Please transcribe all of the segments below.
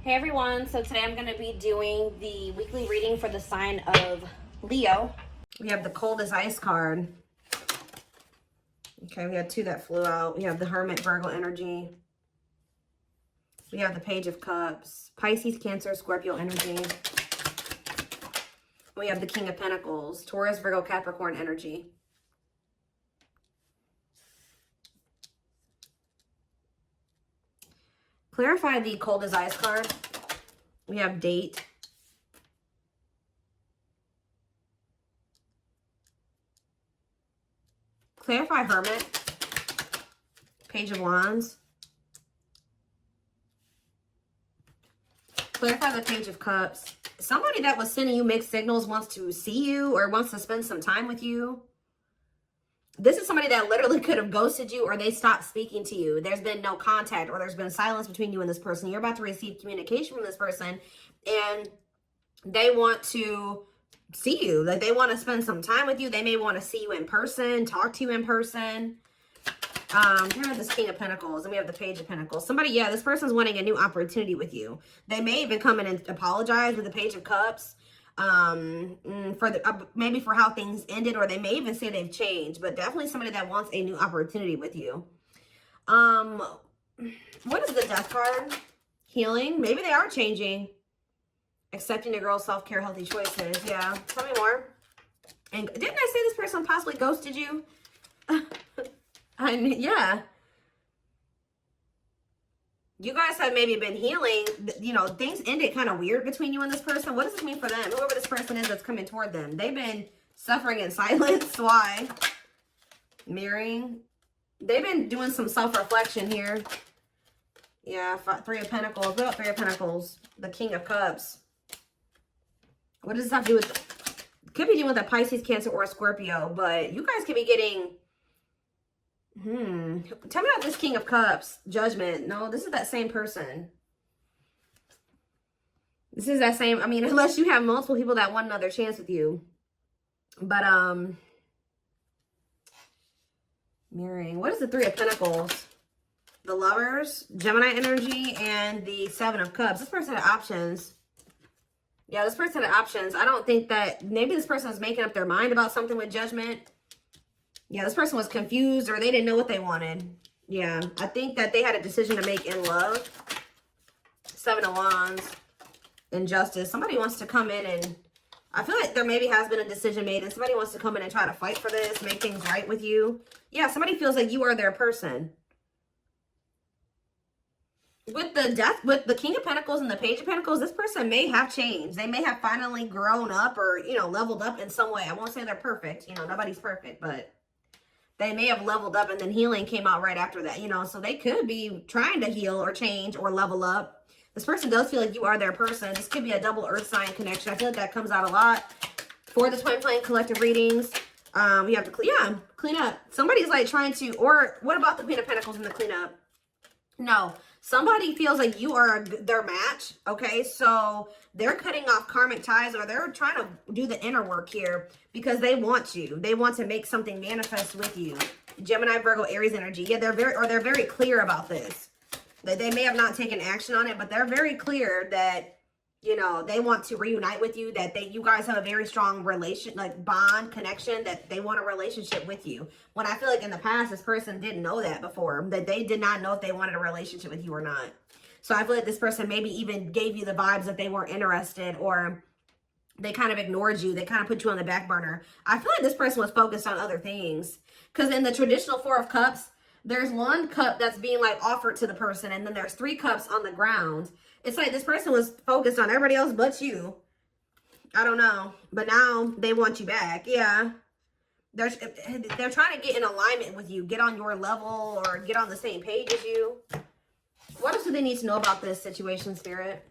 Hey everyone, so today I'm going to be doing the weekly reading for the sign of Leo. We have the cold as ice card. Okay, we had two that flew out. We have the Hermit, Virgo energy. We have the Page of Cups, Pisces, Cancer, Scorpio energy. We have the King of Pentacles, Taurus, Virgo, Capricorn energy. Clarify the cold as ice card. We have date. Clarify Hermit. Page of Wands. Clarify the Page of Cups. Somebody that was sending you mixed signals wants to see you or wants to spend some time with you. This is somebody that literally could have ghosted you or they stopped speaking to you. There's been no contact or there's been silence between you and this person. You're about to receive communication from this person and they want to see you. Like they want to spend some time with you. They may want to see you in person, talk to you in person. Here are this King of Pentacles and we have the Page of Pentacles. Somebody, yeah, this person's wanting a new opportunity with you. They may even come in and apologize with the Page of Cups. For the maybe for how things ended, or they may even say they've changed, but definitely somebody that wants a new opportunity with you. What is the Death card? Healing. Maybe they are changing. Accepting the girl's self-care, healthy choices. Yeah, tell me more. And didn't I say this person possibly ghosted you? Yeah. You guys have maybe been healing, you know, things ended kind of weird between you and this person. What does this mean for them? Whoever this person is that's coming toward them. They've been suffering in silence. Why? Mirroring. They've been doing some self-reflection here. Yeah, Three of Pentacles. What about Three of Pentacles? The King of Cups. What does this have to do with? Could be dealing with a Pisces, Cancer, or a Scorpio, but you guys could be getting... Tell me about this King of Cups. Judgment. No, this is that same person. This is that same, I mean, unless you have multiple people that want another chance with you. But, mirroring. What is the Three of Pentacles? The Lovers, Gemini energy, and the Seven of Cups. This person had options. Yeah, this person had options. I don't think that, maybe this person is making up their mind about something with Judgment. Yeah, this person was confused or they didn't know what they wanted. Yeah, I think that they had a decision to make in love. Seven of Wands. Injustice. Somebody wants to come in and... I feel like there maybe has been a decision made and somebody wants to come in and try to fight for this, make things right with you. Yeah, somebody feels like you are their person. With the Death, with the King of Pentacles and the Page of Pentacles, this person may have changed. They may have finally grown up or, you know, leveled up in some way. I won't say they're perfect. You know, nobody's perfect, but... they may have leveled up and then healing came out right after that, you know, so they could be trying to heal or change or level up. This person does feel like you are their person. This could be a double earth sign connection. I feel like that comes out a lot for the twin flame collective readings. We have to clean up. Somebody's like trying to, or what about the Queen of Pentacles in the cleanup? No, somebody feels like you are their match. Okay, so they're cutting off karmic ties or they're trying to do the inner work here because they want you. They want to make something manifest with you. Gemini, Virgo, Aries energy. Yeah, they're very clear about this. They may have not taken action on it, but they're very clear that, you know, they want to reunite with you, that you guys have a very strong relation, like bond, connection, that they want a relationship with you. When I feel like in the past, this person didn't know that before, that they did not know if they wanted a relationship with you or not. So I feel like this person maybe even gave you the vibes that they weren't interested or they kind of ignored you. They kind of put you on the back burner. I feel like this person was focused on other things because in the traditional Four of Cups, there's one cup that's being like offered to the person and then there's three cups on the ground. It's like this person was focused on everybody else but you. I don't know. But now they want you back. Yeah. They're trying to get in alignment with you. Get on your level or get on the same page as you. What else do they need to know about this situation, Spirit?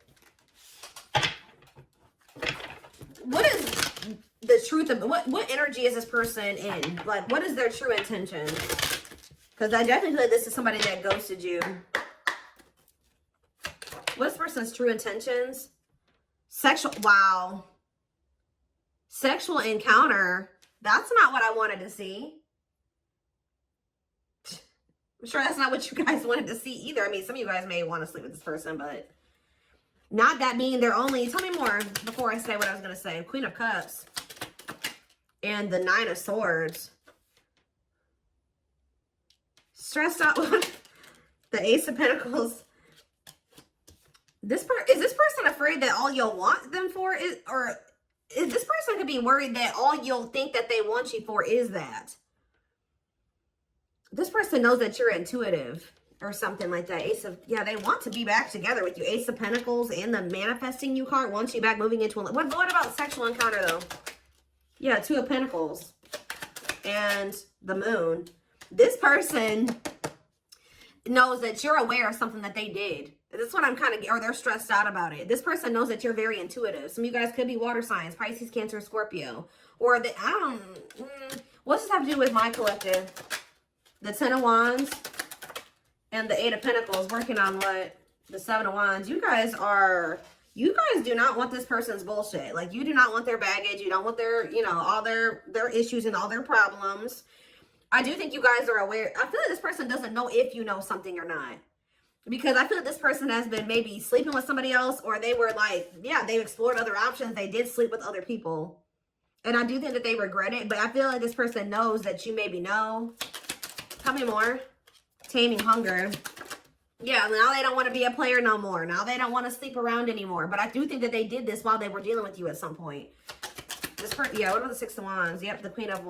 What is the truth of... What energy is this person in? Like, what is their true intention? Because I definitely feel like this is somebody that ghosted you. What's this person's true intentions? Sexual, wow. Sexual encounter. That's not what I wanted to see. I'm sure that's not what you guys wanted to see either. I mean, some of you guys may want to sleep with this person, but Not that being their only, tell me more before I say what I was going to say. Queen of Cups and the Nine of Swords. Stressed out. The Ace of Pentacles. Is this person afraid that all you'll want them for is, or is this person could be worried that all you'll think that they want you for is that? This person knows that you're intuitive or something like that. Ace of, yeah, they want to be back together with you. Ace of Pentacles and the manifesting you card wants you back moving into a, what about sexual encounter though? Yeah, Two of Pentacles and the Moon. This person knows that you're aware of something that they did. That's what I'm kind of, or they're stressed out about it. This person knows that you're very intuitive. Some of you guys could be water signs, Pisces, Cancer, Scorpio. Or, what's this have to do with my collective? The Ten of Wands and the Eight of Pentacles working on what? The Seven of Wands. You guys do not want this person's bullshit. Like, you do not want their baggage. You don't want their, you know, all their issues and all their problems. I do think you guys are aware. I feel like this person doesn't know if you know something or not. Because I feel like this person has been maybe sleeping with somebody else, or they were like, yeah, they've explored other options. They did sleep with other people. And I do think that they regret it, but I feel like this person knows that you maybe know. Tell me more. Taming hunger. Yeah, now they don't want to be a player no more. Now they don't want to sleep around anymore. But I do think that they did this while they were dealing with you at some point. This person, yeah, what about the Six of Wands? Yep, the Queen of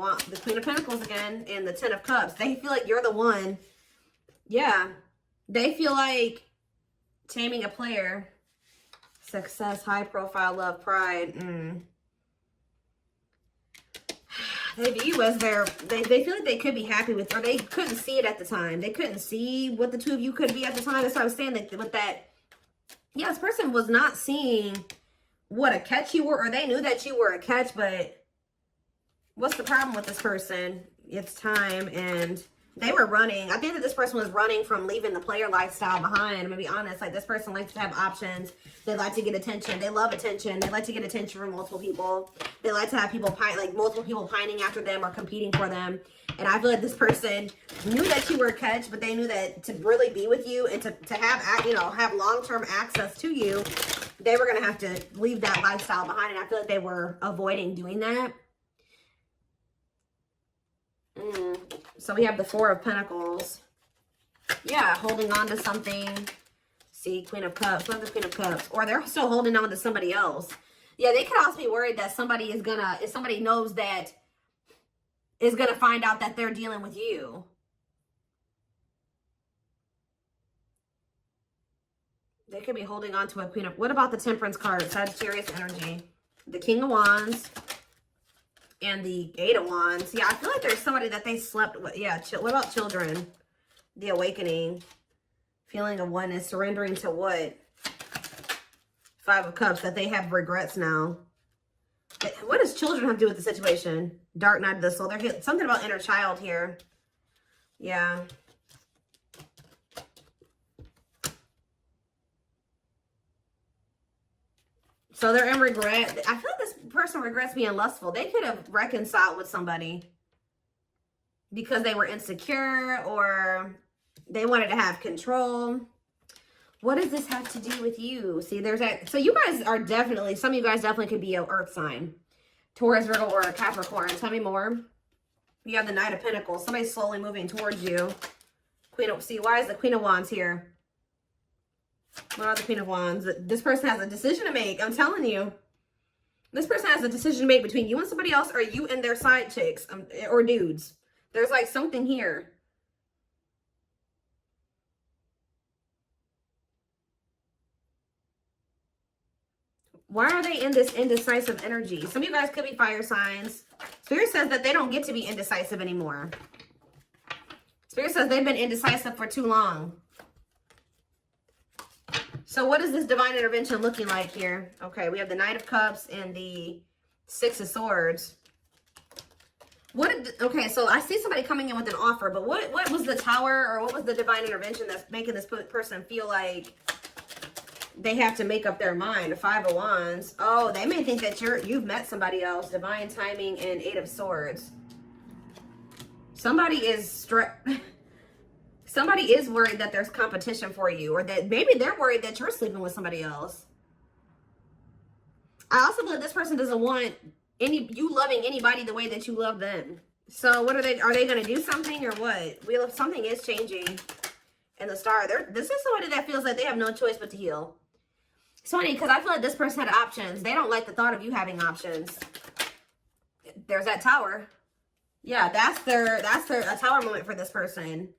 Pentacles again, and the Ten of Cups. They feel like you're the one. Yeah. They feel like taming a player. Success, high profile, love, pride. They view you as they feel like they could be happy with, or they couldn't see it at the time. They couldn't see what the two of you could be at the time. That's what I was saying, that with that, yeah, this person was not seeing what a catch you were, or they knew that you were a catch, but what's the problem with this person? It's time, and they were running. I think that this person was running from leaving the player lifestyle behind. I'm gonna be honest. Like, this person likes to have options. They like to get attention. They love attention. They like to get attention from multiple people. They like to have people multiple people pining after them or competing for them. And I feel like this person knew that you were a catch, but they knew that to really be with you and to have, you know, have long-term access to you, they were gonna have to leave that lifestyle behind. And I feel like they were avoiding doing that. So we have the Four of Pentacles. Yeah, holding on to something. See, Queen of Cups. What is the Queen of Cups? Or they're still holding on to somebody else. Yeah, they could also be worried that somebody is gonna, if somebody knows that, is gonna find out that they're dealing with you. They could be holding on to a Queen of, what about the Temperance card? Sagittarius energy. The King of Wands. And the Eight of Wands. Yeah, I feel like there's somebody that they slept with. Yeah, what about children? The Awakening. Feeling of oneness. Surrendering to what? Five of Cups. That they have regrets now. What does children have to do with the situation? Dark Night of the Soul. There's something about inner child here. Yeah. So they're in regret. I feel like this person regrets being lustful. They could have reconciled with somebody because they were insecure or they wanted to have control. What does this have to do with you? See, there's that. So you guys are definitely, some of you guys definitely could be an earth sign. Taurus, Virgo, or a Capricorn. Tell me more. You have the Knight of Pentacles. Somebody's slowly moving towards you. See, why is the Queen of Wands here? What are the Queen of Wands? This person has a decision to make. I'm telling you. This person has a decision to make between you and somebody else, or you and their side chicks, or dudes. There's like something here. Why are they in this indecisive energy? Some of you guys could be fire signs. Spirit says that they don't get to be indecisive anymore. Spirit says they've been indecisive for too long. So what is this divine intervention looking like here? Okay, we have the Knight of Cups and the Six of Swords. Okay, so I see somebody coming in with an offer, but what was the Tower, or what was the divine intervention that's making this person feel like they have to make up their mind? The Five of Wands. Oh, they may think that you've met somebody else. Divine timing and Eight of Swords. Somebody is Somebody is worried that there's competition for you, or that maybe they're worried that you're sleeping with somebody else. I also believe this person doesn't want you loving anybody the way that you love them. So what are they going to do something or what? Something is changing in the star. This is somebody that feels like they have no choice but to heal. It's funny because I feel like this person had options. They don't like the thought of you having options. There's that tower. Yeah, that's a tower moment for this person.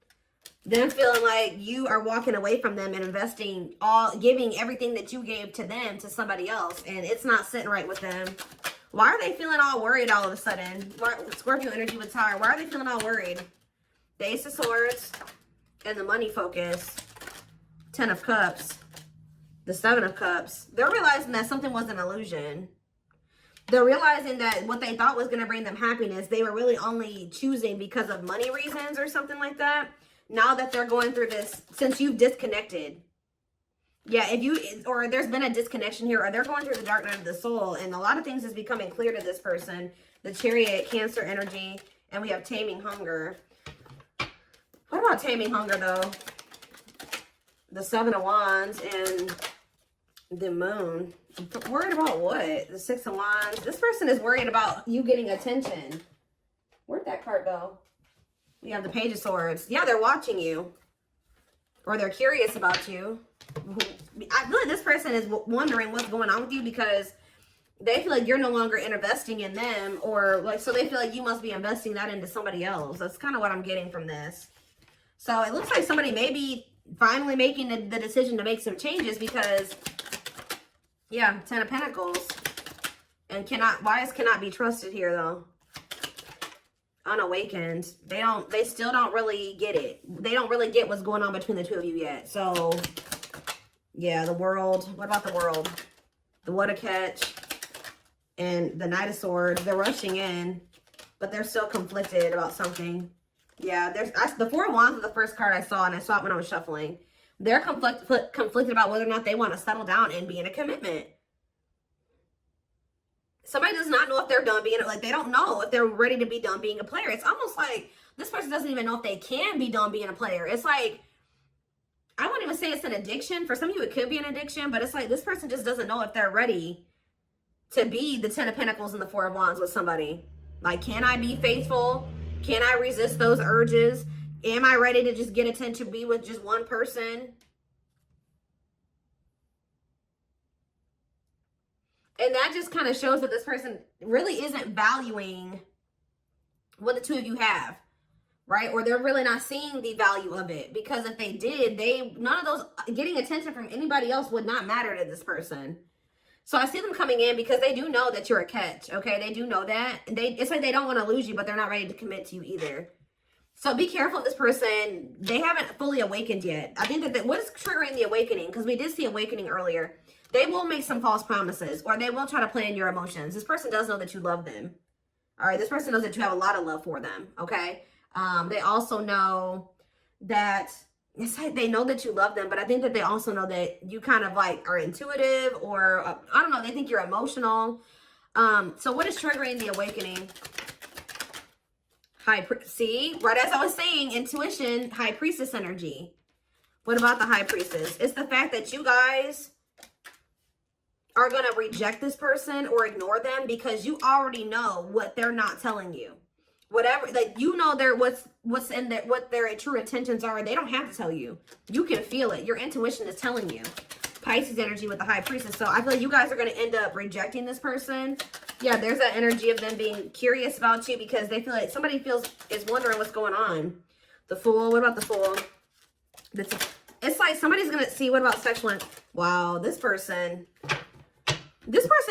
Them feeling like you are walking away from them and investing giving everything that you gave to them to somebody else, and it's not sitting right with them. Why are they feeling all worried all of a sudden? Scorpio energy with Tower. Why are they feeling all worried? The Ace of Swords and the money focus. 10 of Cups. The 7 of Cups. They're realizing that something was an illusion. They're realizing that what they thought was going to bring them happiness, they were really only choosing because of money reasons or something like that. Now that they're going through this, since you've disconnected. Yeah, or there's been a disconnection here, or they're going through the dark night of the soul, and a lot of things is becoming clear to this person. The Chariot, Cancer energy, and we have Taming Hunger. What about Taming Hunger, though? The 7 of Wands and the Moon. Worried about what? The 6 of Wands. This person is worried about you getting attention. Where'd that card go? We have the Page of Swords. Yeah, they're watching you. Or they're curious about you. I feel like this person is wondering what's going on with you because they feel like you're no longer investing in them, or like, so they feel like you must be investing that into somebody else. That's kind of what I'm getting from this. So it looks like somebody may be finally making the decision to make some changes because, yeah, 10 of Pentacles. And wise cannot be trusted here though. Unawakened. They still don't really get it. They don't really get what's going on between the two of you yet. So yeah, the World. What about the World? The What a Catch and the Knight of Swords. They're rushing in, but they're still conflicted about something. Yeah, the 4 of Wands was the first card I saw, and I saw it when I was shuffling. They're conflicted about whether or not they want to settle down and be in a commitment. Somebody does not know if they're done being, like, they don't know if they're ready to be done being a player. It's almost like this person doesn't even know if they can be done being a player. It's like, I wouldn't even say it's an addiction. For some of you, it could be an addiction, but it's like this person just doesn't know if they're ready to be the 10 of Pentacles and the 4 of Wands with somebody. Like, can I be faithful? Can I resist those urges? Am I ready to just get attention to be with just one person? And that just kind of shows that this person really isn't valuing what the two of you have, right? Or they're really not seeing the value of it. Because if they did, none of those, getting attention from anybody else would not matter to this person. So I see them coming in because they do know that you're a catch, okay? They do know that. It's like they don't want to lose you, but they're not ready to commit to you either. So be careful of this person. They haven't fully awakened yet. I think that what is triggering the awakening, because we did see awakening earlier, they will make some false promises, or they will try to play in your emotions. This person does know that you love them. All right, this person knows that you have a lot of love for them, okay? They also know that, it's like they know that you love them, but I think that they also know that you kind of like are intuitive, or I don't know, they think you're emotional. So what is triggering the awakening? See, right as I was saying, intuition, High Priestess energy. What about the High Priestess? It's the fact that you guys are going to reject this person or ignore them because you already know what they're not telling you. Whatever, like, you know, what's in there, what their true intentions are. They don't have to tell you. You can feel it. Your intuition is telling you. Pisces energy with the High Priestess. So I feel like you guys are going to end up rejecting this person. Yeah, there's that energy of them being curious about you because they feel like somebody is wondering what's going on. The Fool. What about the Fool? It's like somebody's going to see. What about sexual? Wow, this person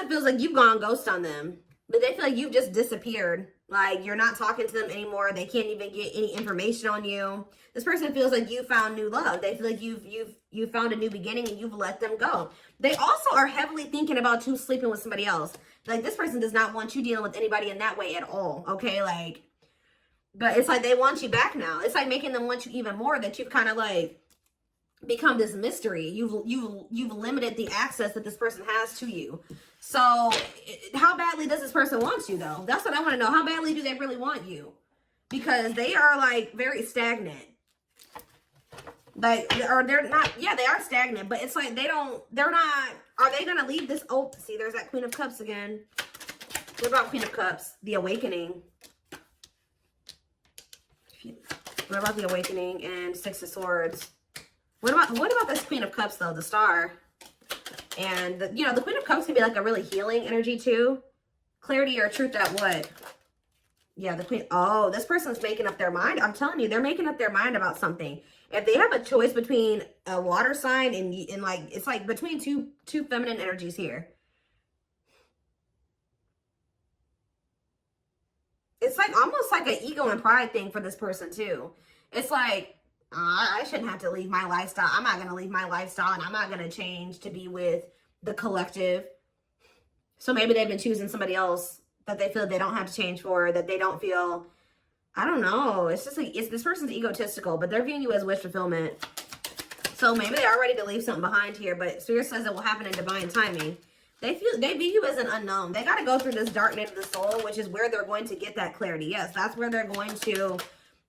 feels like you've gone ghost on them. But they feel like you've just disappeared. Like, you're not talking to them anymore. They can't even get any information on you. This person feels like you found new love. They feel like you've found a new beginning and you've let them go. They also are heavily thinking about you sleeping with somebody else. Like, this person does not want you dealing with anybody in that way at all. Okay, like, but it's like they want you back now. It's like making them want you even more, that you've kind of like become this mystery. You've limited the access that this person has to you. So how badly does this person want you though? That's what I want to know. How badly do they really want you? Because they are like very stagnant. Like, or they're not, yeah, they are stagnant, but it's like they're not, are they going to leave this open? See, there's that Queen of Cups again. What about Queen of Cups? The Awakening. What about the Awakening and Six of Swords? What about this Queen of Cups, though? The Star. And, the Queen of Cups can be like a really healing energy, too. Clarity or truth at what? Yeah, the Queen. Oh, this person's making up their mind. I'm telling you, they're making up their mind about something. If they have a choice between a water sign and like, it's like between two feminine energies here. It's like almost like an ego and pride thing for this person, too. It's like, I shouldn't have to leave my lifestyle. I'm not going to leave my lifestyle, and I'm not going to change to be with the collective. So maybe they've been choosing somebody else that they feel they don't have to change for, that they don't feel, I don't know. It's just like, this person's egotistical, but they're viewing you as wish fulfillment. So maybe they are ready to leave something behind here, but Spirit says it will happen in divine timing. They view you as an unknown. They got to go through this dark night of the soul, which is where they're going to get that clarity. Yes, that's where they're going to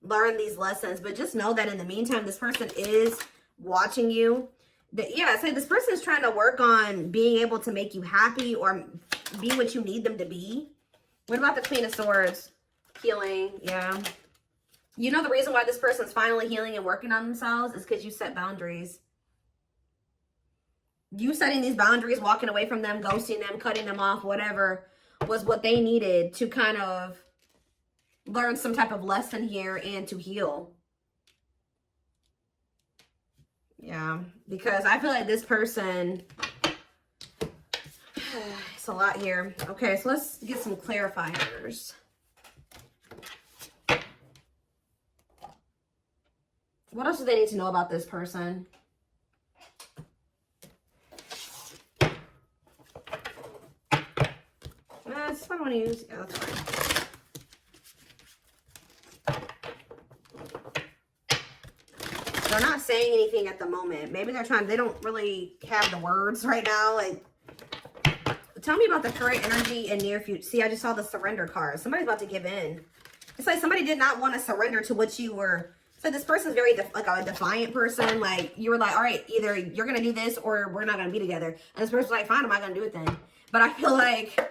learn these lessons. But just know that in the meantime, this person is watching you. Yeah, so this person is trying to work on being able to make you happy or be what you need them to be. What about the Queen of Swords? Healing, yeah. You know the reason why this person's finally healing and working on themselves is because you set boundaries. You setting these boundaries, walking away from them, ghosting them, cutting them off, whatever, was what they needed to kind of learn some type of lesson here and to heal. Yeah, because I feel like this person, it's a lot here. Okay, so let's get some clarifiers. What else do they need to know about this person? That's what I want to use. Yeah, that's fine. They're not saying anything at the moment. Maybe they're trying, they don't really have the words right now. Like, tell me about the current energy and near future. See, I just saw the surrender card. Somebody's about to give in. It's like somebody did not want to surrender to what you were. So this person's very like a defiant person. Like, you were like, all right, either you're going to do this or we're not going to be together. And this person's like, fine, I'm not going to do it then. But I feel like,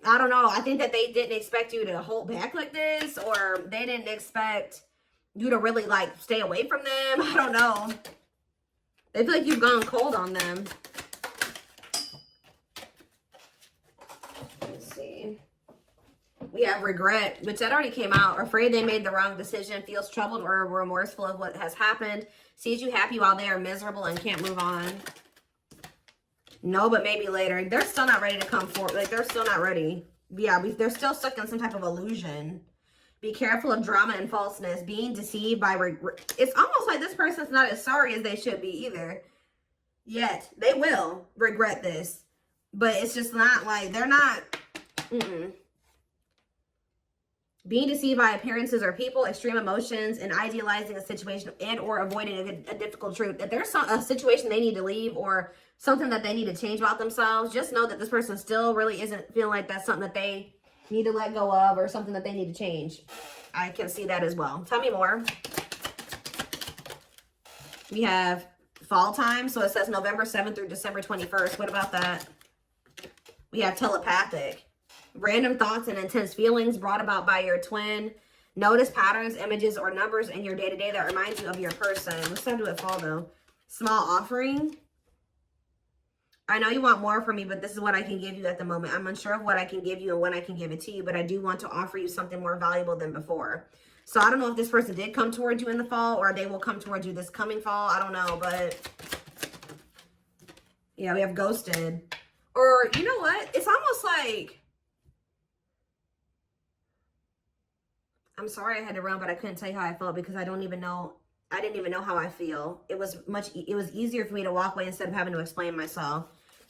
I don't know. I think that they didn't expect you to hold back like this, or they didn't expect you to really like stay away from them. I don't know. They feel like you've gone cold on them. Let's see. We have regret, which that already came out. Afraid they made the wrong decision, feels troubled or remorseful of what has happened, sees you happy while they are miserable and can't move on. No, but maybe later. They're still not ready to come forward. Like, they're still not ready. Yeah, they're still stuck in some type of illusion. Be careful of drama and falseness. Being deceived by regret. It's almost like this person's not as sorry as they should be either. Yet. They will regret this. But it's just not like, they're not. Being deceived by appearances or people, extreme emotions, and idealizing a situation and or avoiding a difficult truth. If there's a situation they need to leave or something that they need to change about themselves, just know that this person still really isn't feeling like that's something that they need to let go of or something that they need to change. I can see that as well. Tell me more. We have fall time. So it says November 7th through December 21st. What about that? We have telepathic. Random thoughts and intense feelings brought about by your twin. Notice patterns, images, or numbers in your day-to-day that reminds you of your person. Let's not do it fall, though. Small offering. I know you want more from me, but this is what I can give you at the moment. I'm unsure of what I can give you and when I can give it to you, but I do want to offer you something more valuable than before. So I don't know if this person did come towards you in the fall or they will come towards you this coming fall. I don't know, but yeah, we have ghosted. Or you know what? It's almost like, I'm sorry I had to run, but I couldn't tell you how I felt because I didn't even know how I feel. It was easier for me to walk away instead of having to explain myself.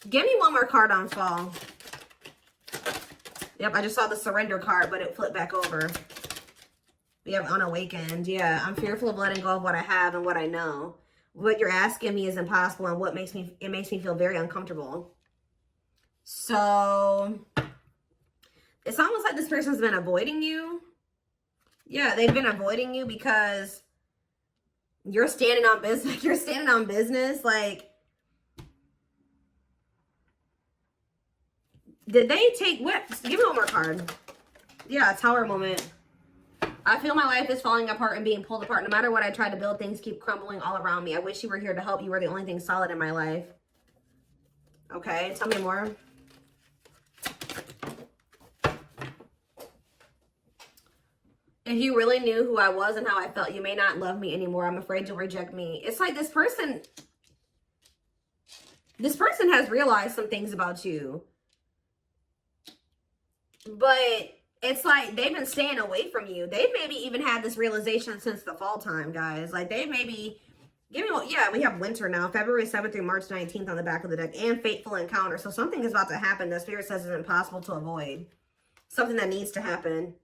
Give me one more card on fall. Yep, I just saw the surrender card, but it flipped back over. We have unawakened. Yeah, I'm fearful of letting go of what I have and what I know. What you're asking me is impossible, and it makes me feel very uncomfortable. So it's almost like this person's been avoiding you. Yeah, they've been avoiding you because You're standing on business. You're standing on business. Like, did they take what? Give me one more card. Yeah, Tower moment. I feel my life is falling apart and being pulled apart. No matter what I try to build, things keep crumbling all around me. I wish you were here to help. You were the only thing solid in my life. Okay, tell me more. If you really knew who I was and how I felt, you may not love me anymore. I'm afraid you'll reject me. It's like this person has realized some things about you. But it's like they've been staying away from you. They've maybe even had this realization since the fall time, guys. Like they maybe, yeah, we have winter now. February 7th through March 19th on the back of the deck. And fateful encounter. So something is about to happen that Spirit says is impossible to avoid. Something that needs to happen.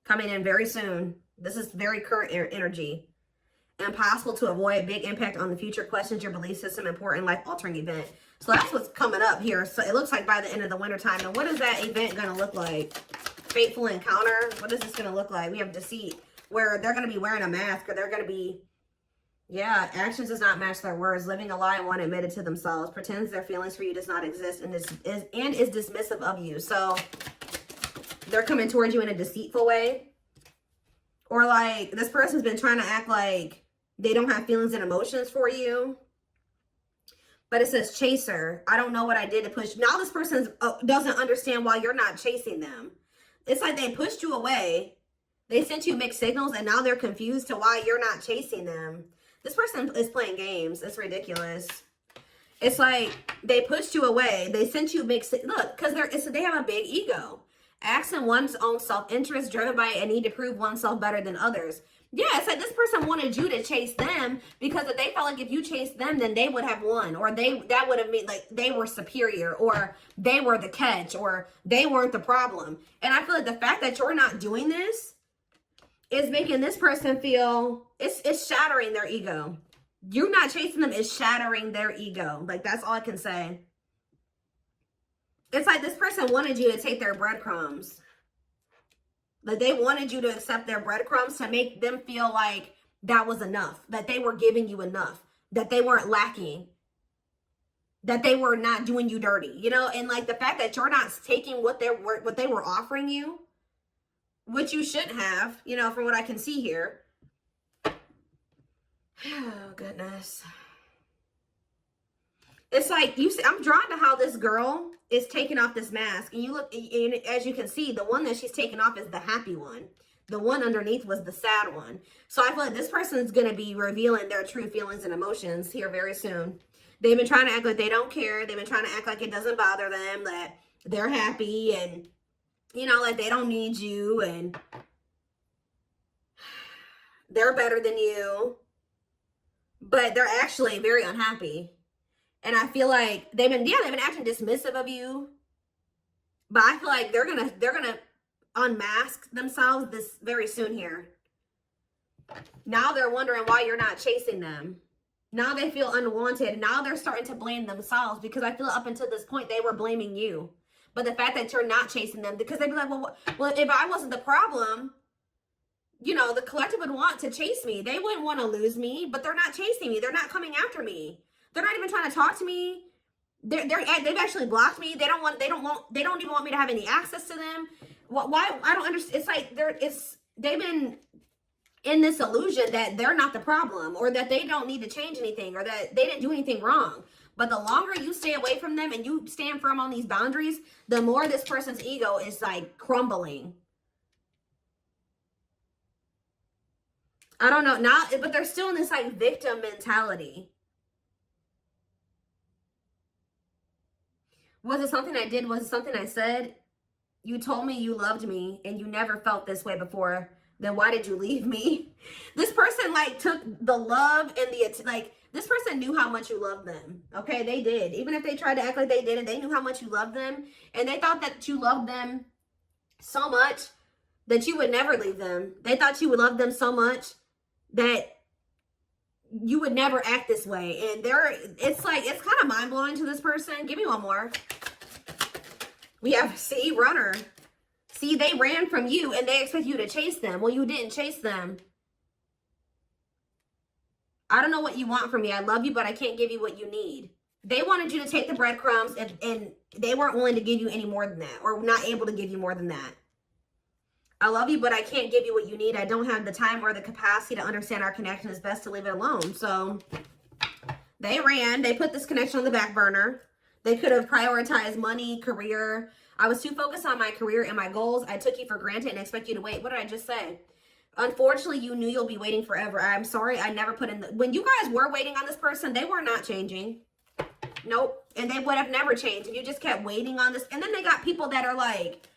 Coming in very soon. This is very current energy. Impossible to avoid. Big impact on the future. Questions your belief system. Important life-altering event. So that's what's coming up here. So it looks like by the end of the winter time. And what is that event going to look like? Fateful encounter. What is this going to look like? We have deceit. Where they're going to be wearing a mask. Or they're going to be... Yeah, actions does not match their words. Living a lie and one admitted to themselves. Pretends their feelings for you does not exist. And is dismissive of you. So... they're coming towards you in a deceitful way. Or like this person's been trying to act like they don't have feelings and emotions for you. But it says chaser. I don't know what I did to push. Now this person doesn't understand why you're not chasing them. It's like they pushed you away. They sent you mixed signals and now they're confused to why you're not chasing them. This person is playing games. It's ridiculous. It's like they pushed you away. They sent you mixed... Look, because they have a big ego. Acting one's own self-interest, driven by a need to prove oneself better than others. Yeah, it's like this person wanted you to chase them because they felt like if you chased them, then they would have won. Or that would have meant like they were superior or they were the catch or they weren't the problem. And I feel like the fact that you're not doing this is making this person feel, it's shattering their ego. You not chasing them is shattering their ego. Like that's all I can say. It's like this person wanted you to take their breadcrumbs. Like they wanted you to accept their breadcrumbs to make them feel like that was enough. That they were giving you enough. That they weren't lacking. That they were not doing you dirty. You know, and like the fact that you're not taking what they were offering you, which you shouldn't have, you know, from what I can see here. Oh, goodness. It's like, you see, I'm drawn to how this girl is taking off this mask. And you look, and as you can see, the one that she's taking off is the happy one. The one underneath was the sad one. So I feel like this person is going to be revealing their true feelings and emotions here very soon. They've been trying to act like they don't care. They've been trying to act like it doesn't bother them, that they're happy and, you know, like they don't need you and they're better than you. But they're actually very unhappy. And I feel like they've been acting dismissive of you. But I feel like they're gonna unmask themselves this very soon here. Now they're wondering why you're not chasing them. Now they feel unwanted. Now they're starting to blame themselves because I feel up until this point they were blaming you. But the fact that you're not chasing them, because they'd be like, well, if I wasn't the problem, you know, the collective would want to chase me. They wouldn't want to lose me, but they're not chasing me. They're not coming after me. They're not even trying to talk to me. They've actually blocked me. They don't even want me to have any access to them. Why? I don't understand. It's like they've been in this illusion that they're not the problem or that they don't need to change anything or that they didn't do anything wrong. But the longer you stay away from them and you stand firm on these boundaries, the more this person's ego is like crumbling. I don't know now, but they're still in this like victim mentality. Was it something I did? Was it something I said? You told me you loved me and you never felt this way before. Then why did you leave me? This person like took the love and this person knew how much you loved them. Okay, they did. Even if they tried to act like they didn't, they knew how much you loved them. And they thought that you loved them so much that you would never leave them. They thought you would love them so much that you would never act this way. And it's kind of mind-blowing to this person. Give me one more. We have C, runner. See, they ran from you and they expect you to chase them. Well, you didn't chase them. I don't know what you want from me. I love you, but I can't give you what you need. They wanted you to take the breadcrumbs, and they weren't willing to give you any more than that, or not able to give you more than that. I love you, but I can't give you what you need. I don't have the time or the capacity to understand our connection. It's best to leave it alone. So they ran. They put this connection on the back burner. They could have prioritized money, career. I was too focused on my career and my goals. I took you for granted and expect you to wait. What did I just say? Unfortunately, you knew you'll be waiting forever. I'm sorry I never put in the... When you guys were waiting on this person, they were not changing. Nope. And they would have never changed if you just kept waiting on this. And then they got people that are like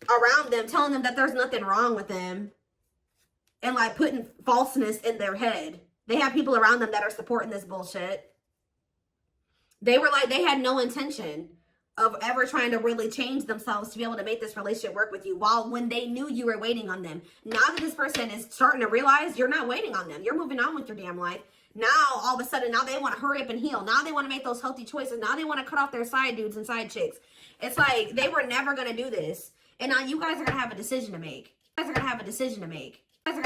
around them telling them that there's nothing wrong with them. And like putting falseness in their head. They have people around them that are supporting this bullshit. They were like, they had no intention of ever trying to really change themselves to be able to make this relationship work with you, while when they knew you were waiting on them. Now that this person is starting to realize you're not waiting on them, you're moving on with your damn life. Now, all of a sudden, now they want to hurry up and heal. Now they want to make those healthy choices. Now they want to cut off their side dudes and side chicks. It's like they were never going to do this. And now you guys are going to have a decision to make. You guys are going to have a decision to make.